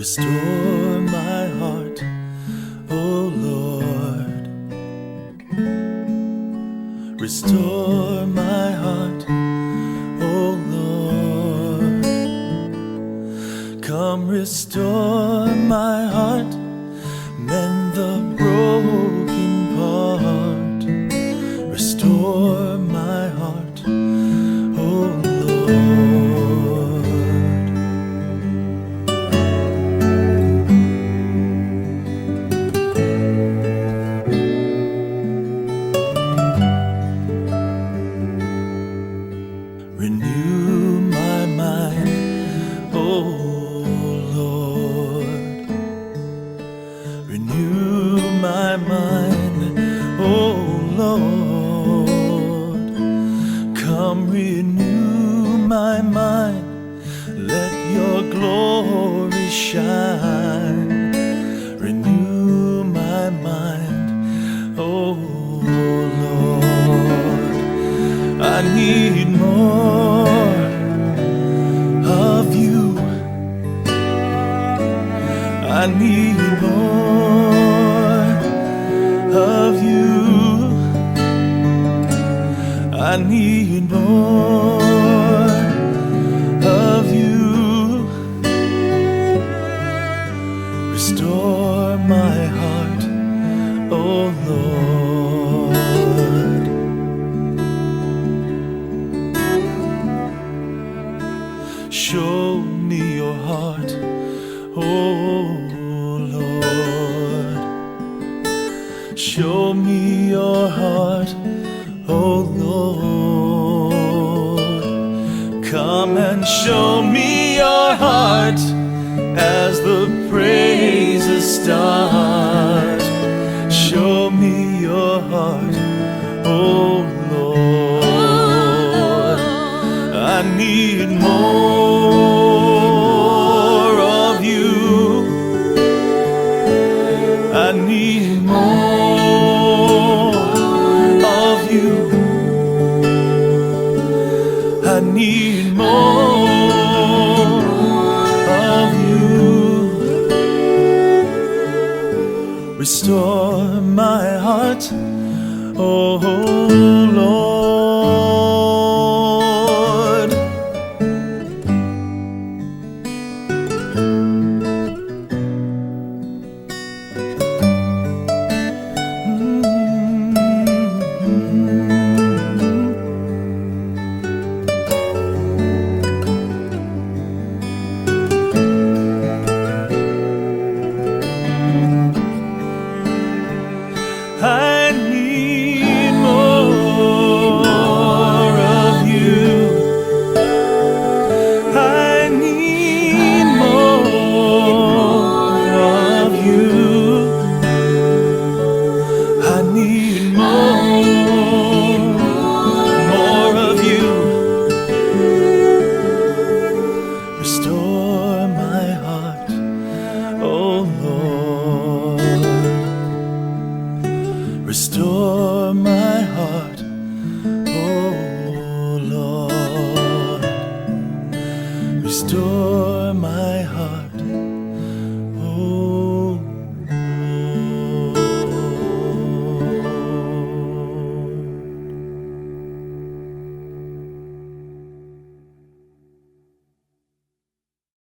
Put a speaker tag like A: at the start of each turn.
A: Restore my heart, oh Lord. Restore my heart, oh Lord. Come restore my heart, mend the broken part. Restore my heart, oh Lord. Renew my mind, oh Lord. Renew my mind, oh Lord. Come renew my mind, let your glory shine. Renew my mind, oh Lord. I need more of you. I need more of you. I need more of you. Restore my heart, oh Lord. Show me your heart, oh Lord. Show me your heart, oh Lord. Come and show me your heart as the praises start. Show me your heart, oh Lord. I need more of you. I need more of you. I need more of you. Restore my heart, oh Lord.